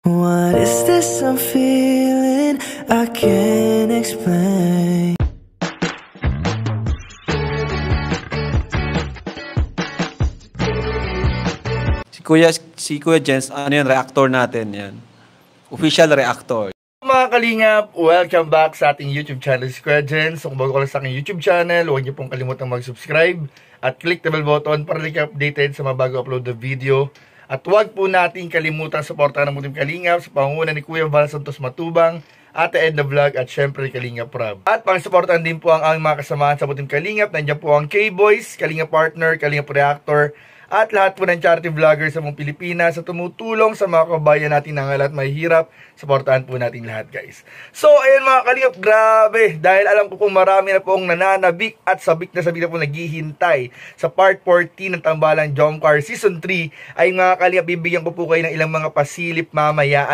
What is this I'm feeling? I can't explain. Si Kuya Jens, ano yan, reactor natin yan. Official reactor. Mga kalingap, welcome back sa ating YouTube channel, si Kuya Jens. So kung bago ka lang sa aking YouTube channel, huwag niyo pong kalimutang mag-subscribe at click the bell button para lagi updated sa mga bago upload na video. At huwag po natin kalimutang suportahan ng Team Kalingap sa pangunguna ni Kuya Val Santos Matubang, Ate Edna Vlog at syempre Kalingap Rob. At pang-suportahan din po ang aming mga kasamahan sa Team Kalingap. Nandiyan po ang K-Boys, Kalingap Partner, Kalingap Reactor, at lahat po ng charity vloggers sa buong Pilipinas sa tumutulong sa mga kabayan natin na lahat may hirap. Supportahan po natin lahat, guys. So, ayun mga kalingap, grabe. Dahil alam ko pong marami na pong nananabik at sabik na po naghihintay sa part 14 ng Tambalang Jomcar Season 3 ay mga kalingap, bibigyan ko po kayo ng ilang mga pasilip mamaya.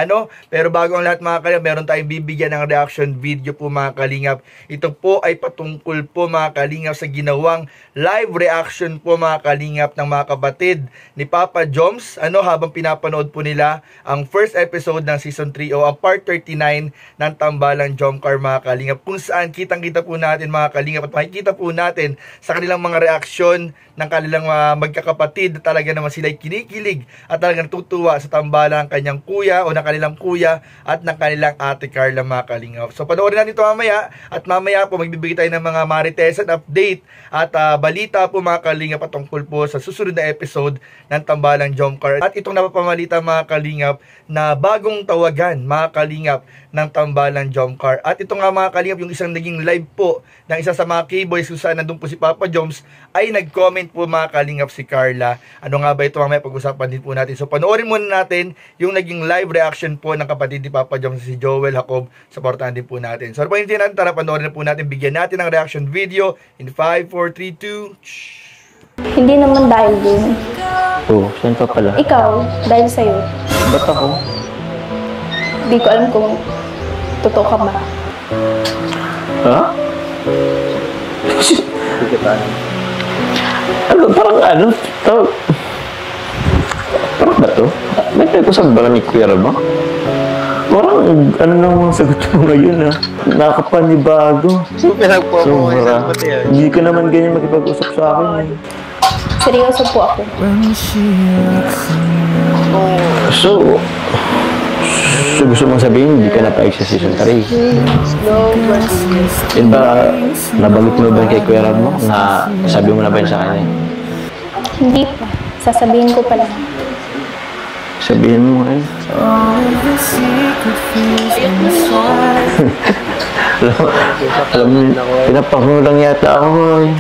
Pero bago ang lahat mga kalingap, meron tayong bibigyan ng reaction video po mga kalingap. Ito po ay patungkol po mga kalingap sa ginawang live reaction po mga kalingap ng mga kapatid ni Papa Joms, habang pinapanood po nila ang first episode ng Season 3 o ang part 39 ng Tambalang Jomcar mga kalingap, kung saan kitang-kita po natin mga kalingap at makikita po natin sa kanilang mga reaksyon ng kanilang magkakapatid na talaga naman sila kinikilig at talagang natutuwa sa tambalang kanyang kuya o ng kanilang kuya at ng kanilang ate Carla mga kalingap. So panoorin natin ito mamaya at mamaya po magbibigay tayo ng mga marites at update at balita po mga kalingap patungkol po sa susunod na episode ng Tambalang Jomcar. At itong napapamalita mga kalingap na bagong tawagan mga kalingap ng Tambalang Jomcar. At ito nga mga kalingap yung isang naging live po ng isa sa mga K-Boys kung saan nandun po si Papa Joms ay nag-comment po mga kalingap si Carla. Ano nga ba ito mamaya pag-usapan din po natin. So panoorin muna natin yung naging live reaction po ng kapatid ni Papa Joms si Joel Jacob. Supportahan din po natin. So ano pa natin, tara panoorin na po natin. Bigyan natin ng reaction video in 5, 4, 3, 2. Hindi naman dahil din. Oo, saan pa pala? Ikaw, dahil sa'yo. Ba't ako? Hindi ko alam kung totoo ka ba. Ha? Parang parang ba to? May tayo ko sa ba ni Kuya ba? Parang naman sagot mo ngayon nakakapanibago. Sobra. Hindi ka naman ganyan makipag-usap sa akin. Seryoso po ako. So gusto mong sabihin, hindi ka napaig sa Season 3. Yun ba, nabanggit mo ba kay Kuya Rob mo? Na sabi mo na ba yun sa kanya? Hindi pa. Sasabihin ko pa lang. Sabihin mo ngayon. Alam mo, pinapakulo lang yata ako.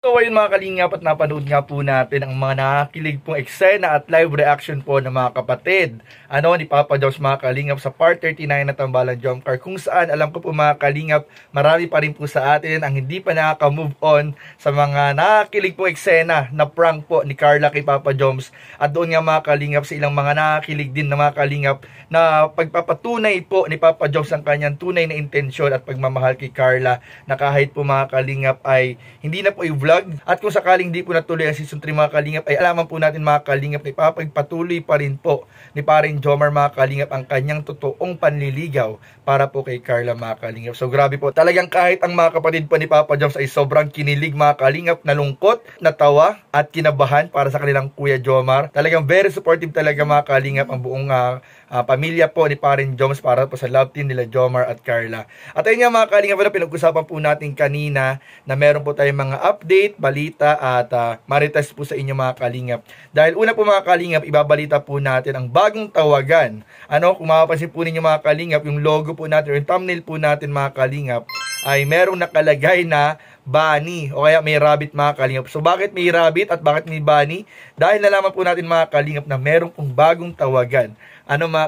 So ayun mga kalingap at napanood nga po natin ang mga nakakilig pong eksena at live reaction po ng mga kapatid ni Papa Joms mga kalingap sa part 39 na Tambalang Jomcar, kung saan alam ko po mga kalingap marami pa rin po sa atin ang hindi pa nakaka-move on sa mga nakakilig pong eksena na prank po ni Carla kay Papa Joms, at doon nga mga kalingap sa ilang mga nakakilig din na mga kalingap na pagpapatunay po ni Papa Joms ang kanyang tunay na intensyon at pagmamahal kay Carla, na kahit po mga kalingap ay hindi na po i-vlog. At kung sakaling di po natuloy ang Season 3 mga kalingap, ay alaman po natin mga kalingap na ipapagpatuloy pa rin po ni Paring Jomar mga kalingap ang kanyang totoong panliligaw para po kay Carla mga kalingap. So grabe po, talagang kahit ang mga kapatid pa ni Papa Joms ay sobrang kinilig mga kalingap, nalungkot, natawa at kinabahan para sa kanilang Kuya Jomar. Talagang very supportive talaga mga kalingap ang buong pamilya po ni Paring Joms para po sa love team nila Jomar at Carla. At ayun nga mga kalingap, pinag-usapan po natin kanina na meron po tayong mga update, balita at marites po sa inyo mga kalingap. Dahil una po mga kalingap, ibabalita po natin ang bagong tawagan. Kung mapapansin po ninyo mga kalingap, yung logo po natin, yung thumbnail po natin mga kalingap, ay merong nakalagay na bunny o kaya may rabbit mga kalingap. So bakit may rabbit at bakit may bunny? Dahil nalaman po natin mga kalingap na merong pong bagong tawagan.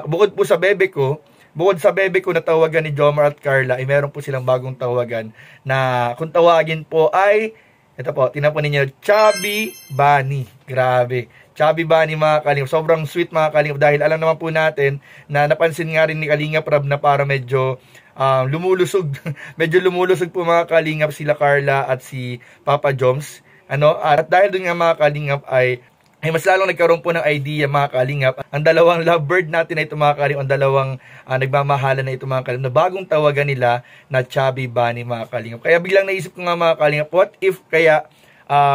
Bukod po sa bebe ko, na tawagan ni Jomar at Carla, ay meron po silang bagong tawagan na kung tawagin po ay, ito po, tingnan po ninyo, Chubby Bunny. Grabe. Chubby Bunny mga kalingap. Sobrang sweet mga kalingap dahil alam naman po natin na napansin nga rin ni Kalingap Rob na para medyo lumulusog. Medyo lumulusog po mga kalingap sila Carla at si Papa Joms. At dahil dun nga mga kalingap ay ay mas lalong nagkaroon po ng idea mga kalingap. Ang dalawang lovebird natin na ito mga kalingap, ang dalawang nagmamahalan na ito mga kalingap, na bagong tawagan nila na Chubby Bunny mga kalingap. Kaya biglang naisip ko nga mga kalingap, what if kaya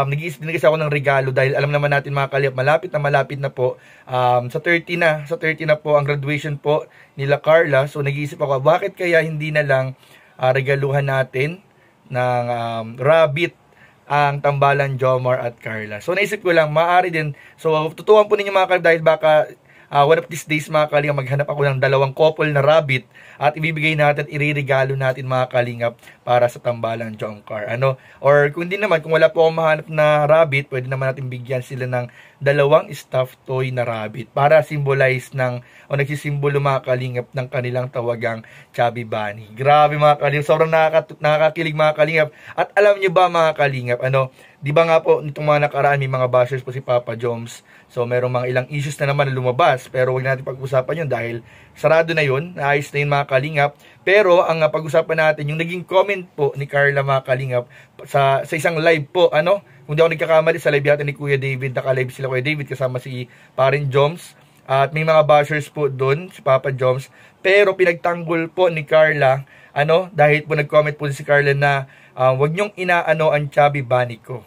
nag-iisip din kasi ako ng regalo dahil alam naman natin mga kalingap, malapit na po, sa 30 na po ang graduation po nila Carla. So nag-iisip ako, bakit kaya hindi na lang regaluhan natin ng rabbit ang tambalan Jomar at Carla. So naisip ko lang, maaari din. So tutuwan po ninyo mga kalingap dahil baka one of these days mga kalingap, maghanap ako ng dalawang couple na rabbit at ibibigay natin, iririgalo natin mga kalingap para sa tambalan Jomcar. Or kung hindi naman, kung wala po akong mahanap na rabbit, pwede naman natin bigyan sila ng dalawang stuffed toy na rabbit para symbolize o nagsisimbolo mga kalingap ng kanilang tawagang Chubby Bunny. Grabe mga kalingap, sobrang nakakakilig mga kalingap. At alam nyo ba mga kalingap, di ba nga po nitong mga nakaraan may mga bashers po si Papa Joms. So merong mga ilang issues na naman na lumabas, pero wag natin pag-usapan yun dahil sarado na yun, naayos na yun mga kalingap. Pero ang pag-usapan natin yung naging comment po ni Carla mga kalingap sa isang live po, kung di ako nagkakamali sa live yata ni Kuya David, naka-live sila Kuya David kasama si Parin Joms. At may mga bashers po doon, si Papa Joms. Pero pinagtanggol po ni Carla, dahil po nag-comment po si Carla na wag niyong inaano ang Chubby Bunny ko.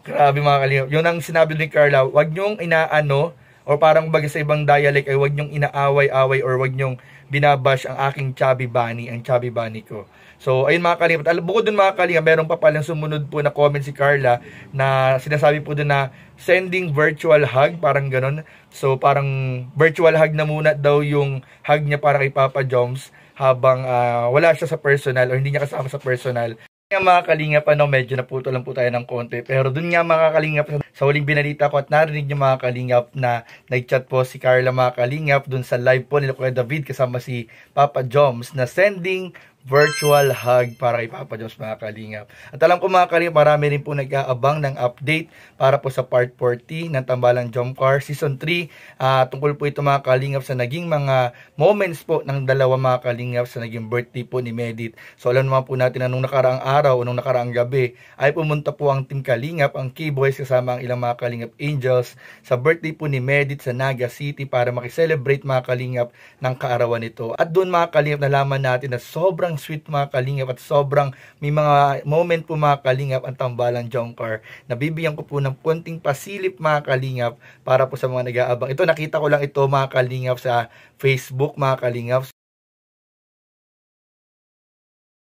Grabe mga kalingap. Yun ang sinabi ni Carla, wag niyong inaano, or parang baga sa ibang dialect ay wag niyong inaaway-away or wag niyong binabash ang aking Chubby Bunny, ang Chubby Bunny ko. So, ayun mga kalingap. Bukod dun mga kalingap, meron pa palang sumunod po na comment si Carla na sinasabi po dun na sending virtual hug, parang ganun. So, parang virtual hug na muna daw yung hug niya para kay Papa Joms habang wala siya sa personal o hindi niya kasama sa personal. Mga kalingap, medyo naputo lang po tayo ng konti. Pero dun nga mga kalingap, sa huling binalita ko at narinig niyo mga kalingap na nag-chat po si Carla mga kalingap dun sa live po nila Kuya David kasama si Papa Joms na sending virtual hug para kay Papa Joms mga kalingap. At alam ko mga kalingap, marami rin po nag-aabang ng update para po sa part 40 ng Tambalan Jomcar Season 3. Tungkol po ito mga kalingap sa naging mga moments po ng dalawa mga kalingap sa naging birthday po ni Medit. So alam naman po natin na nung nakaraang araw o nung nakaraang gabi ay pumunta po ang Team Kalingap, ang K-Boys kasama ang ilang mga Kalingap Angels sa birthday po ni Medit sa Naga City para makiselebrate mga kalingap ng kaarawan nito. At doon mga kalingap nalaman natin na sobrang sweet mga kalingap at sobrang may mga moment po mga kalingap ang Tambalan Jomcar. Nabibigyan ko po ng konting pasilip mga kalingap para po sa mga nag-aabang. Ito nakita ko lang ito mga kalingap sa Facebook mga kalingap.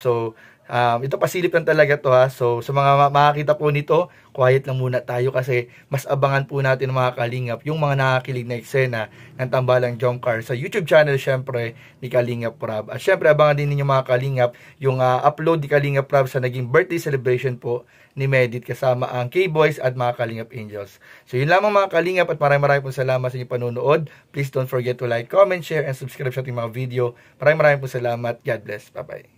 So, ito pasilip lang talaga to ha. So, sa mga makakita po nito, quiet lang muna tayo kasi mas abangan po natin mga kalingap yung mga nakakilig na eksena ng Tambalan Jomcar sa YouTube channel syempre ni Kalingap Prab. At syempre abangan din ninyo mga kalingap yung upload ni Kalingap Prab sa naging birthday celebration po ni Medit kasama ang K-Boys at mga Kalingap Angels. So yun lamang mga kalingap at maraming po salamat sa inyong panunood. Please don't forget to like, comment, share, and subscribe sa ating mga video. Maraming po salamat. God bless. Bye-bye.